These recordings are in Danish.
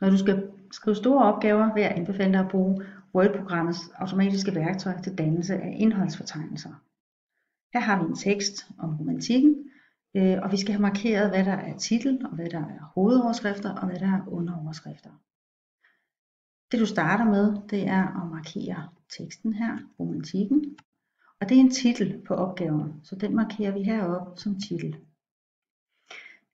Når du skal skrive store opgaver, vil jeg anbefale dig at bruge Word-programmets automatiske værktøj til dannelse af indholdsfortegnelser. Her har vi en tekst om romantikken, og vi skal have markeret, hvad der er titel, og hvad der er hovedoverskrifter, og hvad der er underoverskrifter. Det du starter med, det er at markere teksten her, romantikken, og det er en titel på opgaven, så den markerer vi heroppe som titel.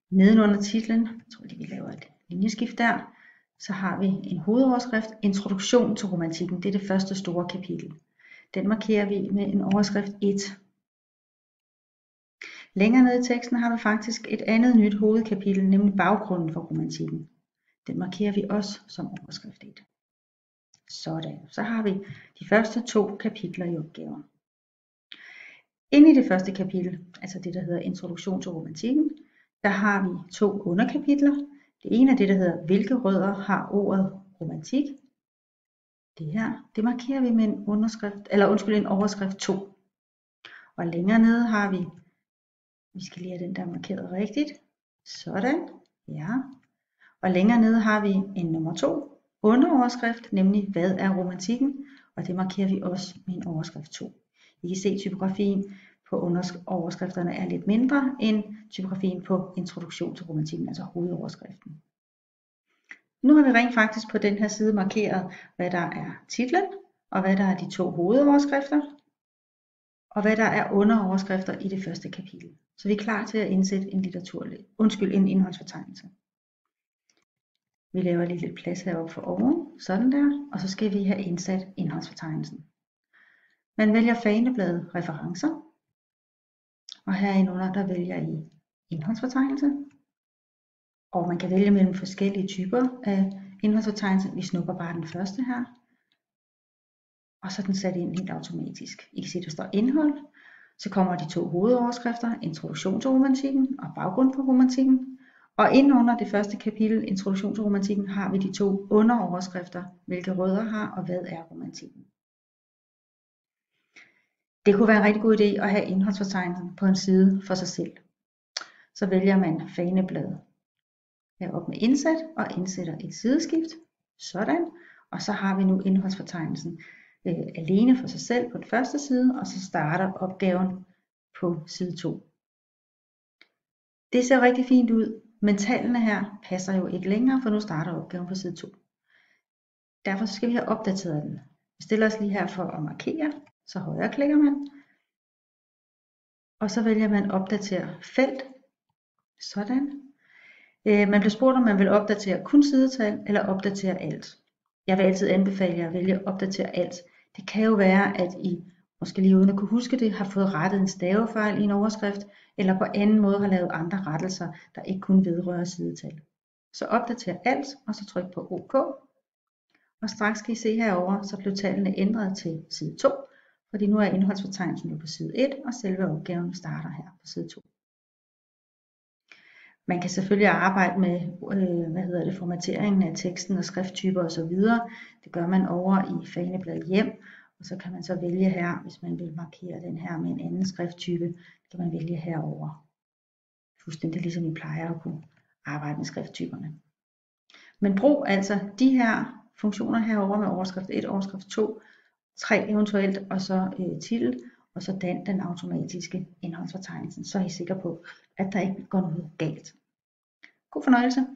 Nedenunder titlen, jeg tror lige vi laver et linjeskift der, så har vi en hovedoverskrift, introduktion til romantikken, det er det første store kapitel. Den markerer vi med en overskrift 1. Længere nede i teksten har vi faktisk et andet nyt hovedkapitel, nemlig baggrunden for romantikken. Den markerer vi også som overskrift 1. Sådan, så har vi de første 2 kapitler i opgaven. Inde i det første kapitel, altså det der hedder introduktion til romantikken, der har vi 2 underkapitler. Det ene er det der hedder, hvilke rødder har ordet romantik. Det her, det markerer vi med en overskrift 2. Og længere nede har vi skal lige have den der markeret rigtigt. Sådan, ja. Og længere nede har vi en nummer 2 underoverskrift, nemlig hvad er romantikken, og det markerer vi også med en overskrift 2. I kan se, at typografien på overskrifterne er lidt mindre end typografien på introduktion til romantikken, altså hovedoverskriften. Nu har vi rent faktisk på den her side markeret, hvad der er titlen, og hvad der er de 2 hovedoverskrifter, og hvad der er underoverskrifter i det første kapitel. Så vi er klar til at indsætte en indholdsfortegnelse. Vi laver lige lidt plads heroppe for oven, sådan der, og så skal vi have indsat indholdsfortegnelsen. Man vælger fanebladet referencer, og herinde der vælger I indholdsfortegnelse. Og man kan vælge mellem forskellige typer af indholdsfortegnelse. Vi snupper bare den første her. Og så er den sat ind helt automatisk. I kan se, der står indhold. Så kommer de 2 hovedoverskrifter, introduktion til romantikken og baggrund for romantikken. Og inde under det første kapitel, introduktion til romantikken, har vi de 2 underoverskrifter, hvilke rødder har og hvad er romantikken. Det kunne være en rigtig god idé at have indholdsfortegnelsen på en side for sig selv. Så vælger man fanebladet heroppe med indsæt og indsætter et sideskift. Sådan. Og så har vi nu indholdsfortegnelsen alene for sig selv på den første side, og så starter opgaven på side 2. Det ser rigtig fint ud, men tallene her passer jo ikke længere, for nu starter opgaven på side 2. Derfor skal vi have opdateret den. Vi stiller os lige her for at markere, så højreklikker man, og så vælger man opdatere felt. Sådan. Man bliver spurgt, om man vil opdatere kun sidetal eller opdatere alt. Jeg vil altid anbefale jer at vælge opdatere alt. Det kan jo være, at I, måske lige uden at kunne huske det, har fået rettet en stavefejl i en overskrift, eller på anden måde har lavet andre rettelser, der ikke kun vedrører sidetal. Så opdater alt, og så tryk på OK. Og straks skal I se herover, så blev tallene ændret til side 2, fordi nu er indholdsfortegnelsen jo på side 1, og selve opgaven starter her på side 2. Man kan selvfølgelig arbejde med formateringen af teksten og skrifttyper osv. Det gør man over i fanebladet hjem, og så kan man så vælge her, hvis man vil markere den her med en anden skrifttype, kan man vælge herover. Fuldstændig ligesom I plejer at kunne arbejde med skrifttyperne. Men brug altså de her funktioner herover med overskrift 1, overskrift 2, 3 eventuelt, og så titel, og så den automatiske indholdsfortegnelsen, så er I sikre på, at der ikke går noget galt. God fornøjelse.